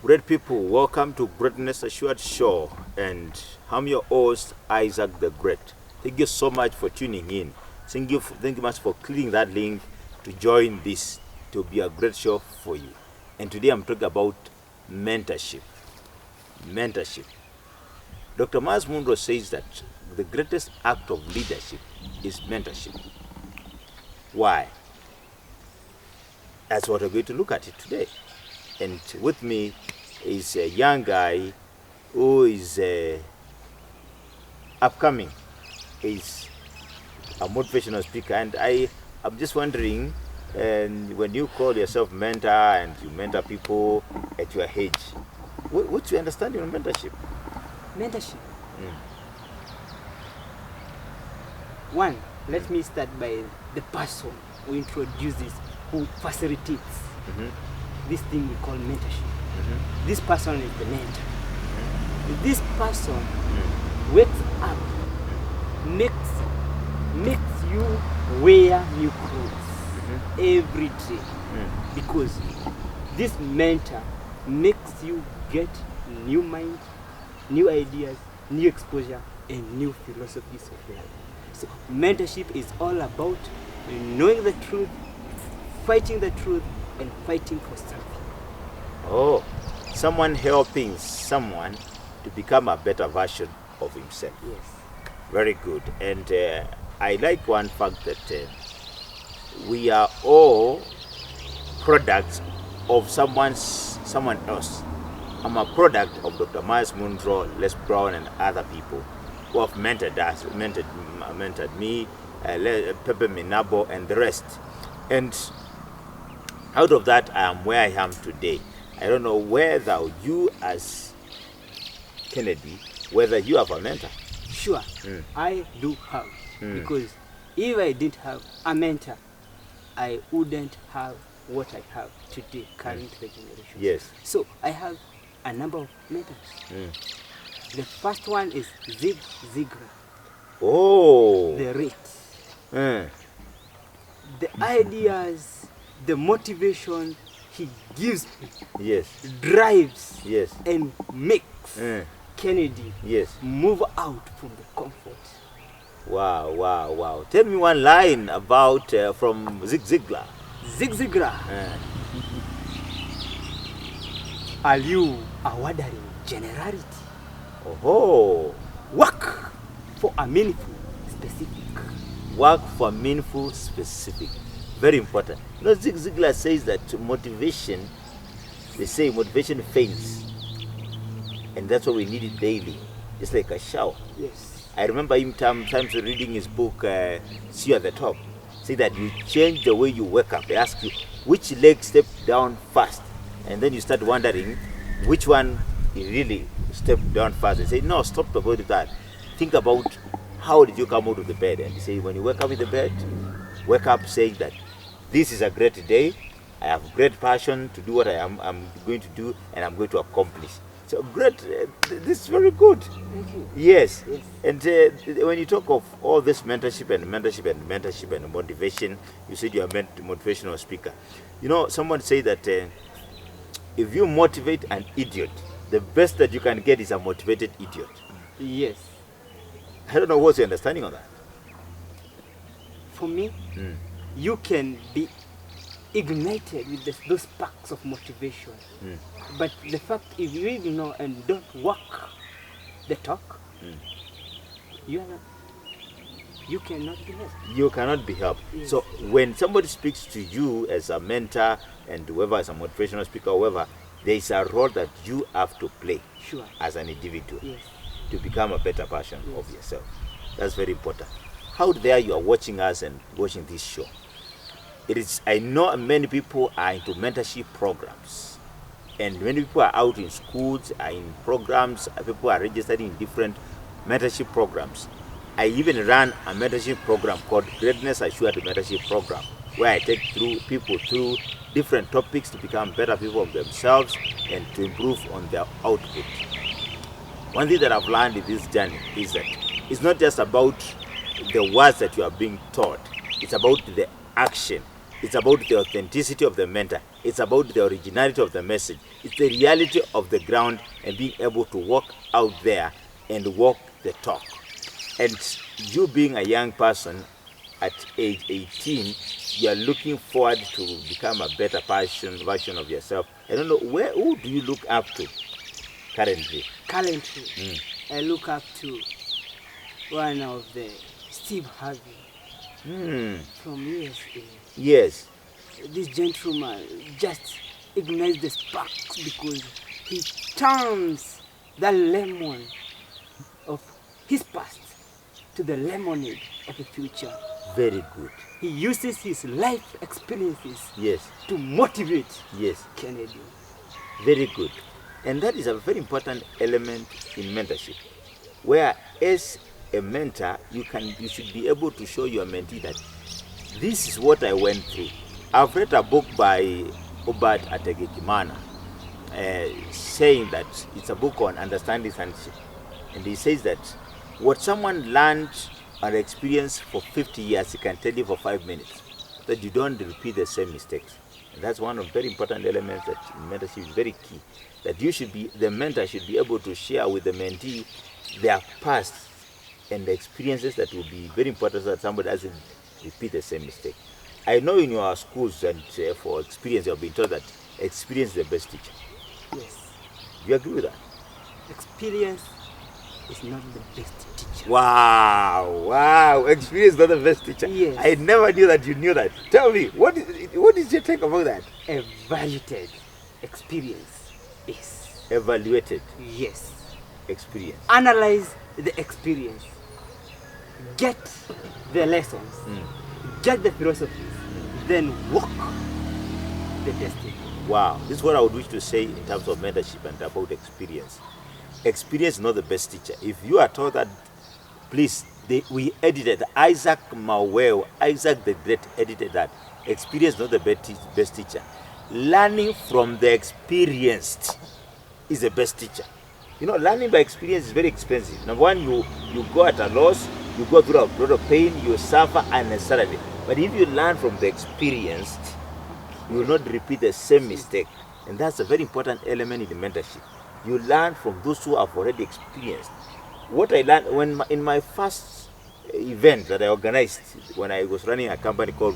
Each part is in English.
Great people, welcome to Greatness Assured Show, and I'm your host, Isaac the Great. Thank you so much for tuning in. Thank you much for clicking that link to join this, to be a great show for you. And today I'm talking about mentorship. Mentorship. Dr. Miles Monroe says that the greatest act of leadership is mentorship. Why? That's what we're going to look at it today. And with me is a young guy who is upcoming. He's a motivational speaker, and I'm just wondering, when you call yourself mentor and you mentor people at your age, what's your understanding of mentorship? Mentorship. One, let me start by the person who introduces, who facilitates this thing we call mentorship. This person is the mentor. This person wakes up, makes you wear new clothes every day, because this mentor makes you get new mind, new ideas, new exposure, and new philosophies of life. So mentorship is all about knowing the truth, fighting the truth, and fighting for something. Oh, someone helping someone to become a better version of himself. Yes. Very good. And I like one fact that we are all products of someone else. I'm a product of Dr. Miles Monroe, Les Brown, and other people who have mentored me, Pepe Minabo, and the rest. And out of that, I am where I am today. I don't know whether you, as Kennedy, whether you have a mentor. Sure, I do have. Because if I didn't have a mentor, I wouldn't have what I have today, current generation. Yes. So I have a number of mentors. The first one is Zig Ziglar. Oh. The rate. The ideas, the motivation he gives me, Yes. drives, Yes. and makes Kennedy move out from the comfort. Wow. Tell me one line about from Zig Ziglar. Zig Ziglar. Are you a wandering generality? Oh. Work for a meaningful specific. Work for meaningful specific. Very important. You know, Zig Ziglar says that motivation, they say motivation fails. And that's why we need it daily. It's like a shower. Yes. I remember him times reading his book, See You at the Top. Say that you change the way you wake up. They ask you, which leg step down first? And then you start wondering which one you really step down first. They say, no, stop about that. Think about how did you come out of the bed? And they say, when you wake up in the bed, wake up saying that this is a great day. I have great passion to do what I'm going to do, and I'm going to accomplish. So great, this is very good. Thank you. Yes. And when you talk of all this mentorship and motivation, you said you're a motivational speaker. You know, someone say that if you motivate an idiot, the best that you can get is a motivated idiot. Yes. I don't know what's your understanding on that. For me, you can be ignited with those sparks of motivation. But the fact, if you ignore and don't walk the talk, you cannot be helped. You cannot be helped. Yes. So when somebody speaks to you as a mentor and whoever is a motivational speaker, whoever, there is a role that you have to play as an individual to become a better version of yourself. That's very important. How dare you are watching us and watching this show? It is, I know many people are into mentorship programs, and many people are out in schools, are in programs, people are registered in different mentorship programs. I even run a mentorship program called Greatness Assured Mentorship Program, where I take people through different topics to become better people of themselves and to improve on their output. One thing that I've learned in this journey is that it's not just about the words that you are being taught, it's about the action. It's about the authenticity of the mentor It's about the originality of the message. It's the reality of the ground and being able to walk out there and walk the talk. And you being a young person at age 18, you are looking forward to become a better version of yourself. I don't know, who do you look up to currently? Currently, I look up to one of the Steve Harvey from USA. Yes. This gentleman just ignites the sparks because he turns the lemon of his past to the lemonade of the future. Very good. He uses his life experiences Yes. to motivate Yes. Kennedy. Very good. And that is a very important element in mentorship, where as a mentor, you should be able to show your mentee that this is what I went through. I've read a book by Obad Ategekimana saying that it's a book on understanding sonship. And he says that what someone learned or experienced for 50 years, he can tell you for 5 minutes, that you don't repeat the same mistakes. And that's one of the very important elements that in mentorship is very key. That the mentor should be able to share with the mentee their past and the experiences that will be very important so that somebody doesn't repeat the same mistake. I know in your schools and for experience, you have been told that experience is the best teacher. Yes. Do you agree with that? Experience is not the best teacher. Wow. Experience is not the best teacher. Yes. I never knew that you knew that. Tell me, what is your take about that? Evaluated experience is. Evaluated Yes. experience. Analyze the experience. Get the lessons. Get the philosophies. Then walk the destiny. Wow. This is what I would wish to say in terms of mentorship and about experience. Experience is not the best teacher. If you are told that, please, we edited Isaac Maweo, Isaac the Great edited that. Experience is not the best teacher. Learning from the experienced is the best teacher. You know, learning by experience is very expensive. Number one, you go at a loss, you go through a lot of pain, you suffer unnecessarily. But if you learn from the experienced, you will not repeat the same mistake. And that's a very important element in the mentorship. You learn from those who have already experienced. What I learned in my first event that I organized when I was running a company called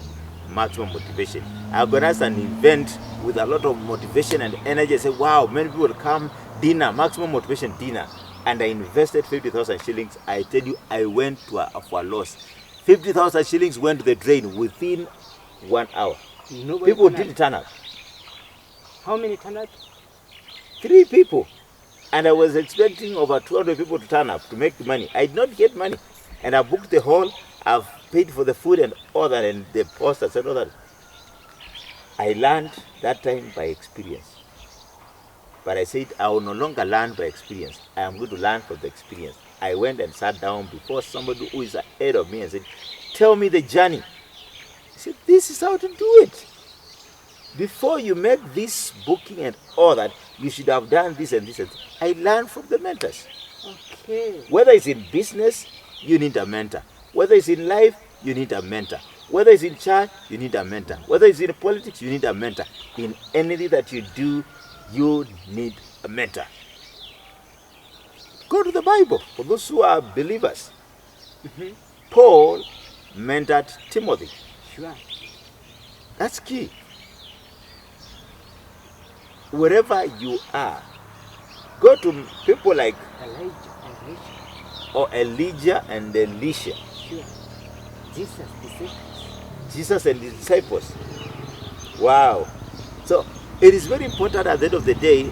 Maximum Motivation, I organized an event with a lot of motivation and energy. I said, wow, many people come, dinner, Maximum Motivation dinner. And I invested 50,000 shillings. I tell you, I went for a loss. 50,000 shillings went to the drain within 1 hour. Nobody People turned didn't turn up. How many turned up? 3 people. And I was expecting over 200 people to turn up to make the money. I did not get money. And I booked the hall. I've paid for the food and all that and the posters and all that. I learned that time by experience. But I said, I will no longer learn by experience. I am going to learn from the experience. I went and sat down before somebody who is ahead of me and said, tell me the journey. I said, this is how to do it. Before you make this booking and all that, you should have done this and this and this. I learned from the mentors. Okay. Whether it's in business, you need a mentor. Whether it's in life, you need a mentor. Whether it's in church, you need a mentor. Whether it's in politics, you need a mentor. In anything that you do, you need a mentor. Go to the Bible for those who are believers. Paul mentored Timothy. Sure. That's key. Wherever you are, go to people like Elijah and Elisha. Sure. Jesus and his disciples. Wow. So it is very important at the end of the day,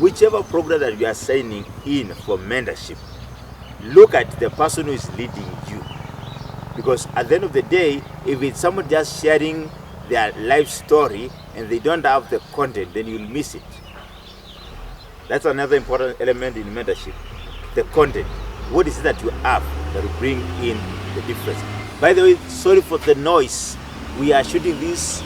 whichever program that you are signing in for mentorship, look at the person who is leading you. Because at the end of the day, if it's someone just sharing their life story and they don't have the content, then you'll miss it. That's another important element in mentorship. The content. What is it that you have that will bring in the difference? By the way, sorry for the noise. We are shooting this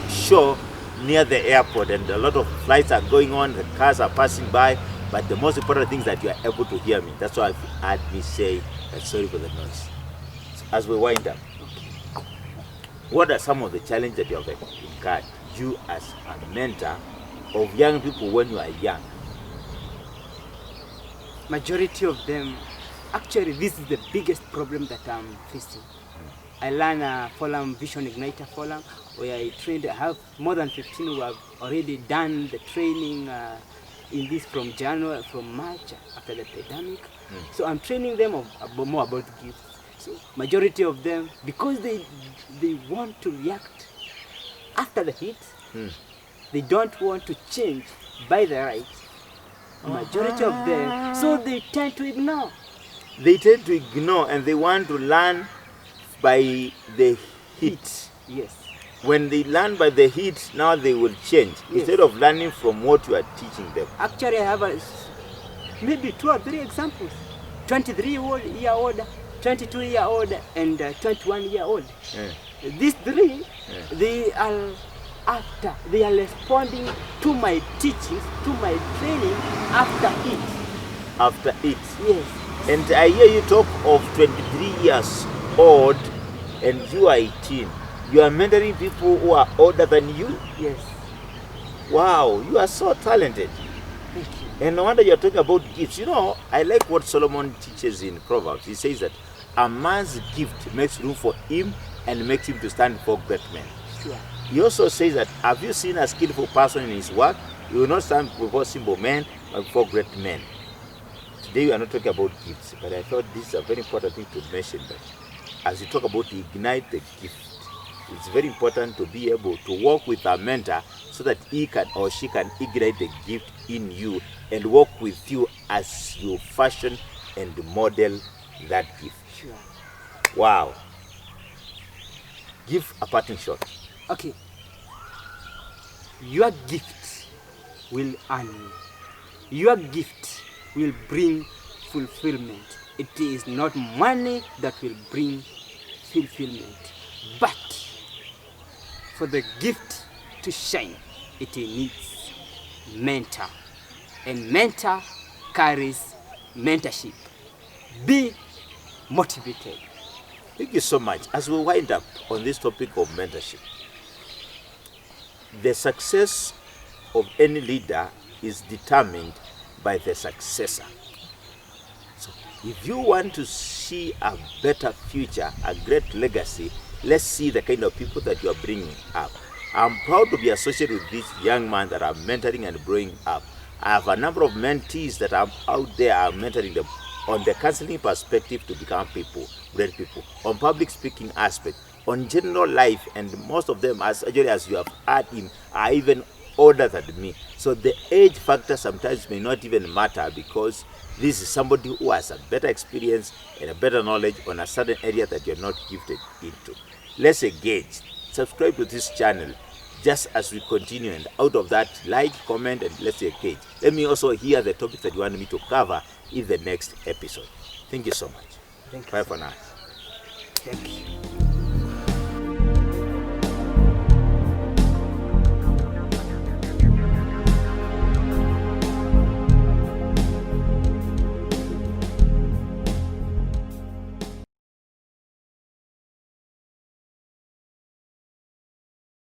show near the airport and a lot of flights are going on, the cars are passing by, but the most important thing is that you are able to hear me. That's why I've had me say sorry for the noise. So as we wind up, what are some of the challenges that you have incurred you as a mentor of young people when you are young? Majority of them, actually this is the biggest problem that I'm facing. I learn a forum, Vision Igniter forum, where I trained. I have more than 15 who have already done the training in this from March after the pandemic. So I'm training them more about gifts. So majority of them, because they want to react after the hit, they don't want to change by the right. Majority of them, so they tend to ignore. They tend to ignore and they want to learn by the hit. Yes. When they learn by the hit, now they will change. Yes. Instead of learning from what you are teaching them. Actually, I have maybe 2 or 3 examples. 23-year-old, 22-year-old, and 21-year-old. These 3, they are responding to my teachings, to my training after it. After it? Yes. And I hear you talk of 23 years old and you are 18. You are mentoring people who are older than you? Yes. Wow, you are so talented. Thank you. And no wonder you're talking about gifts. You know, I like what Solomon teaches in Proverbs. He says that a man's gift makes room for him and makes him to stand before great men. Sure. He also says that, have you seen a skillful person in his work? He will not stand before simple men, but before great men. Today we are not talking about gifts, but I thought this is a very important thing to mention, that as you talk about ignite the gift, it's very important to be able to work with a mentor so that he can or she can ignite the gift in you and work with you as you fashion and model that gift. Sure. Wow. Give a parting shot. Okay. Your gift will earn you. Your gift will bring fulfillment. It is not money that will bring fulfillment, but for the gift to shine, it needs mentor, and mentor carries mentorship. Be motivated. Thank you so much. As we wind up on this topic of mentorship, the success of any leader is determined by the successor. So if you want to see a better future, a great legacy, let's see the kind of people that you are bringing up. I'm proud to be associated with this young man that I'm mentoring and growing up. I have a number of mentees that I'm out there, I'm mentoring them on the counseling perspective to become people, great people, on public speaking aspect, on general life, and most of them, as you have heard him, are even older than me. So the age factor sometimes may not even matter, because this is somebody who has a better experience and a better knowledge on a certain area that you're not gifted into. Let's engage. Subscribe to this channel just as we continue, and out of that, like, comment, and let's engage. Let me also hear the topics that you want me to cover in the next episode. Thank you so much. Thank you. Bye for now. Thank you.